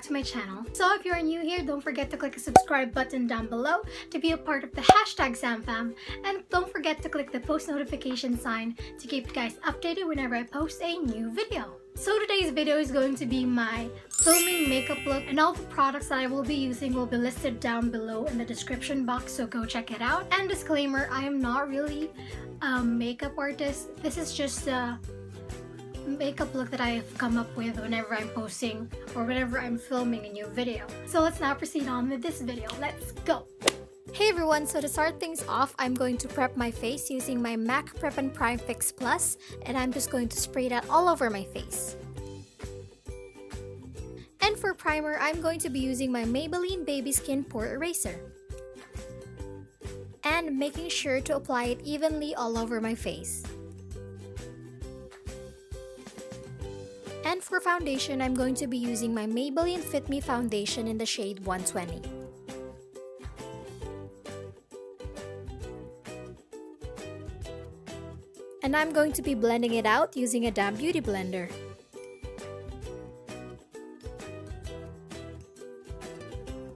back to my channel. So if you're new here, don't forget to click the subscribe button down below to be a part of the #SamFam, and don't forget to click the post notification sign to keep you guys updated whenever I post a new video. So today's video is going to be my filming makeup look, and all the products that I will be using will be listed down below in the description box, so go check it out. And disclaimer, I am not really a makeup artist. This is just a makeup look that I have come up with whenever I'm posting or whenever I'm filming a new video. So let's now proceed on with this video. Let's go! Hey everyone, so to start things off, I'm going to prep my face using my MAC Prep and Prime Fix Plus, and I'm just going to spray that all over my face. And for primer, I'm going to be using my Maybelline Baby Skin Pore Eraser. And making sure to apply it evenly all over my face. And for foundation, I'm going to be using my Maybelline Fit Me foundation in the shade 120. And I'm going to be blending it out using a damp beauty blender.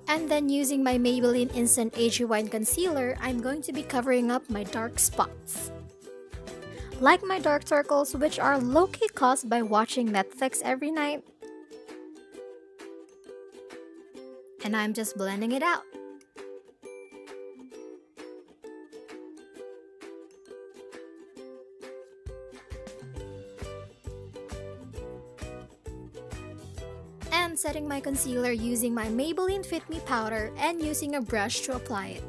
And then using my Maybelline Instant Age Rewind Concealer, I'm going to be covering up my dark spots. Like my dark circles, which are low-key caused by watching Netflix every night. And I'm just blending it out. And setting my concealer using my Maybelline Fit Me powder and using a brush to apply it.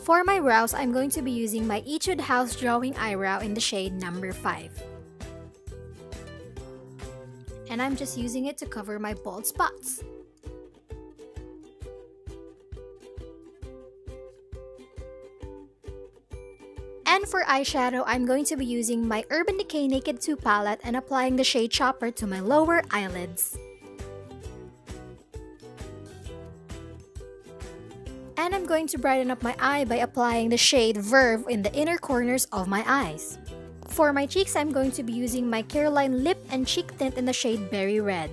For my brows, I'm going to be using my Etude House Drawing Eyebrow in the shade number 5. And I'm just using it to cover my bald spots. And for eyeshadow, I'm going to be using my Urban Decay Naked 2 palette and applying the shade Chopper to my lower eyelids. And I'm going to brighten up my eye by applying the shade Verve in the inner corners of my eyes. For my cheeks, I'm going to be using my Careline Lip and Cheek Tint in the shade Berry Red.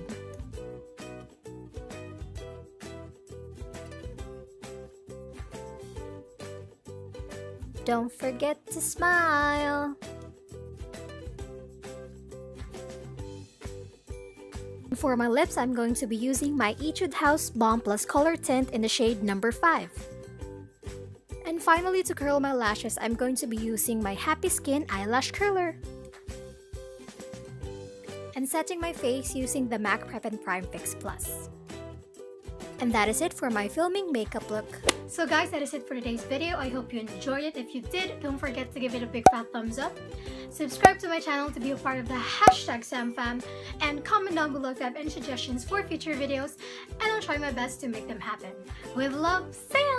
Don't forget to smile! For my lips, I'm going to be using my Etude House Balm Plus Color Tint in the shade number 5. And finally, to curl my lashes, I'm going to be using my Happy Skin Eyelash Curler. And setting my face using the MAC Prep and Prime Fix Plus. And that is it for my filming makeup look. So guys, that is it for today's video. I hope you enjoyed it. If you did, don't forget to give it a big fat thumbs up. Subscribe to my channel to be a part of the #SamFam, and comment down below if you have any suggestions for future videos, and I'll try my best to make them happen. With love, Sam!